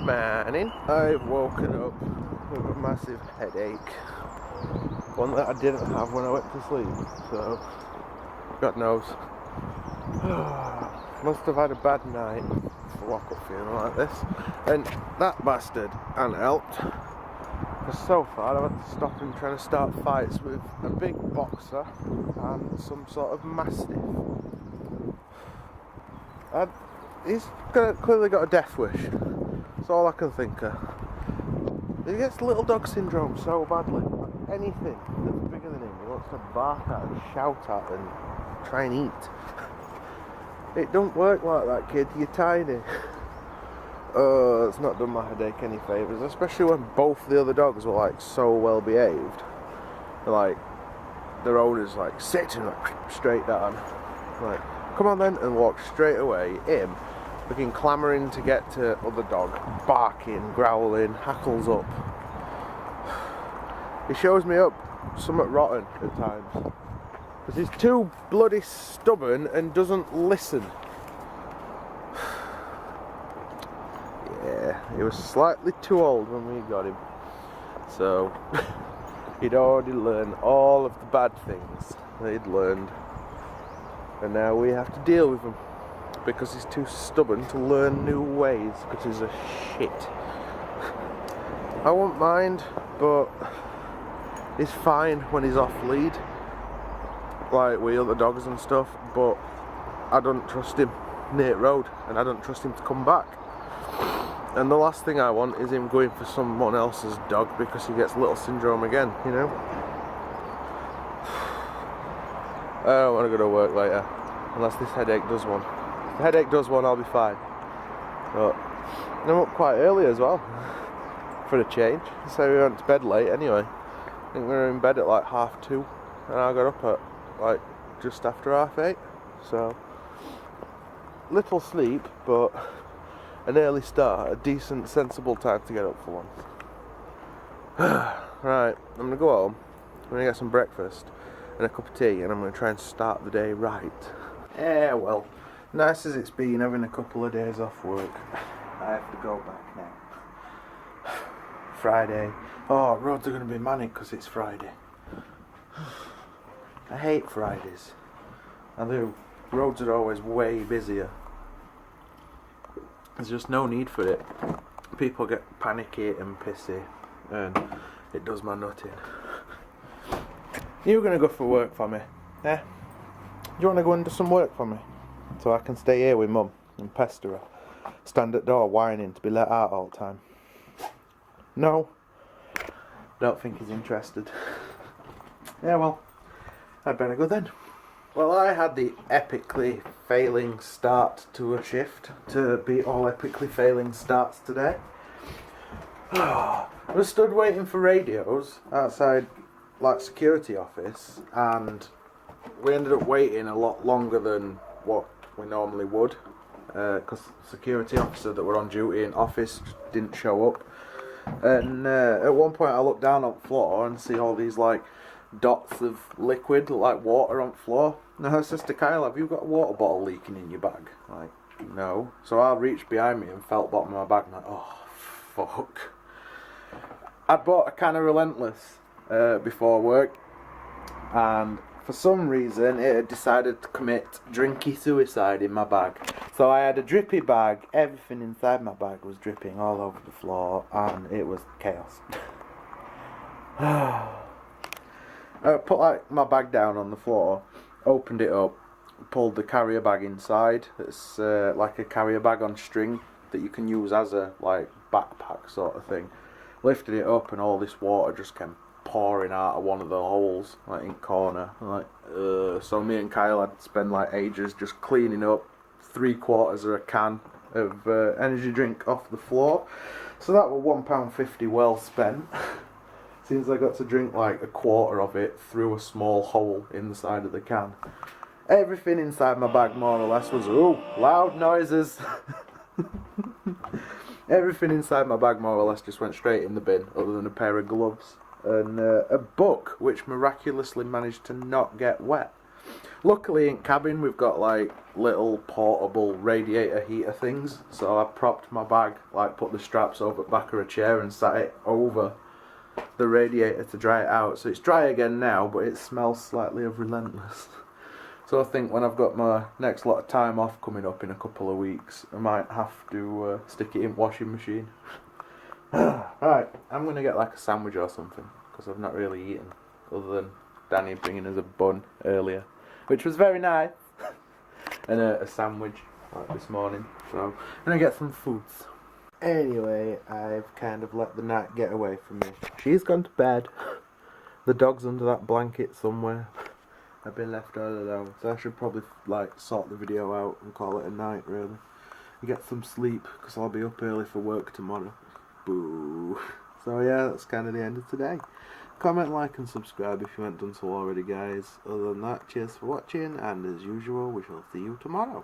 morning, I've woken up with a massive headache. One that I didn't have when I went to sleep, so God knows. Must have had a bad night to walk up feeling like this. And that bastard hasn't helped. Because so far I've had to stop him trying to start fights with a big boxer and some sort of mastiff. He's clearly got a death wish. That's all I can think of. He gets little dog syndrome so badly. Anything that's bigger than him, he wants to bark at and shout at and try and eat. It don't work like that, kid. You're tiny. It's not done my headache any favours, especially when both the other dogs were like so well behaved. Like their owners like sit and like straight down. Like, come on then, and walk straight away. Him looking clamouring to get to other dog, barking, growling, hackles up. He shows me up somewhat rotten at times. Because he's too bloody stubborn and doesn't listen. Yeah, he was slightly too old when we got him. So, he'd already learned all of the bad things that he'd learned. And now we have to deal with him. Because he's too stubborn to learn new ways. Because he's a shit. I won't mind, but he's fine when he's off lead. Like with other dogs and stuff, but I don't trust him near the road, and I don't trust him to come back. And the last thing I want is him going for someone else's dog because he gets little syndrome again, you know? I don't want to go to work later, unless this headache does one. If the headache does one, I'll be fine. But I'm up quite early as well, for a change. So we went to bed late anyway. I think we were in bed at like 2:30, and I got up at like just after 8:30, so little sleep, but an early start, a decent, sensible time to get up for once. Right, I'm gonna go home, I'm gonna get some breakfast and a cup of tea, and I'm gonna try and start the day right. Yeah, well, nice as it's been having a couple of days off work, I have to go back now. Friday, oh, roads are gonna be manic because it's Friday. I hate Fridays. I do. Roads are always way busier. There's just no need for it. People get panicky and pissy, and it does my nutting. You're gonna go for work for me, eh? Do you want to go and do some work for me, so I can stay here with Mum and pester her, stand at door whining to be let out all the time? No. Don't think he's interested. Yeah, well, I'd better go then. Well, I had the epically failing start to a shift to beat all epically failing starts today. I was stood waiting for radios outside like security office, and we ended up waiting a lot longer than what we normally would, because security officer that were on duty in office didn't show up. And at one point I looked down on the floor and see all these like dots of liquid, like water on the floor. And I says to Kyle, have you got a water bottle leaking in your bag? Like, no. So I reached behind me and felt bottom of my bag, and like, oh, fuck. I bought a can of Relentless before work, and for some reason it had decided to commit Drinky Suicide in my bag. So I had a drippy bag, everything inside my bag was dripping all over the floor, and it was chaos. I put like my bag down on the floor, opened it up, pulled the carrier bag inside. It's like a carrier bag on string that you can use as a like backpack sort of thing. Lifted it up, and all this water just came pouring out of one of the holes, like in corner. Like, so me and Kyle had to spend like ages just cleaning up 3/4 of a can of energy drink off the floor. So that was £1.50 well spent. Since I got to drink like a quarter of it through a small hole in the side of the can. Everything inside my bag more or less was, ooh, loud noises. Everything inside my bag more or less just went straight in the bin, other than a pair of gloves and a book which miraculously managed to not get wet. Luckily in cabin we've got like little portable radiator heater things, so I propped my bag, like put the straps over the back of a chair and sat it over the radiator to dry it out. So it's dry again now, but it smells slightly of relentless. So I think when I've got my next lot of time off coming up in a couple of weeks, I might have to stick it in washing machine. Right, I'm going to get like a sandwich or something, because I've not really eaten, other than Danny bringing us a bun earlier, which was very nice, and a sandwich like this morning. So I'm going to get some foods. Anyway, I've kind of let the night get away from me. She's gone to bed. The dog's under that blanket somewhere. I've been left all alone, so I should probably like sort the video out and call it a night really. And get some sleep, because I'll be up early for work tomorrow. Boo. So yeah, that's kind of the end of today. Comment, like and subscribe if you haven't done so already, guys. Other than that, cheers for watching, and as usual, we shall see you tomorrow.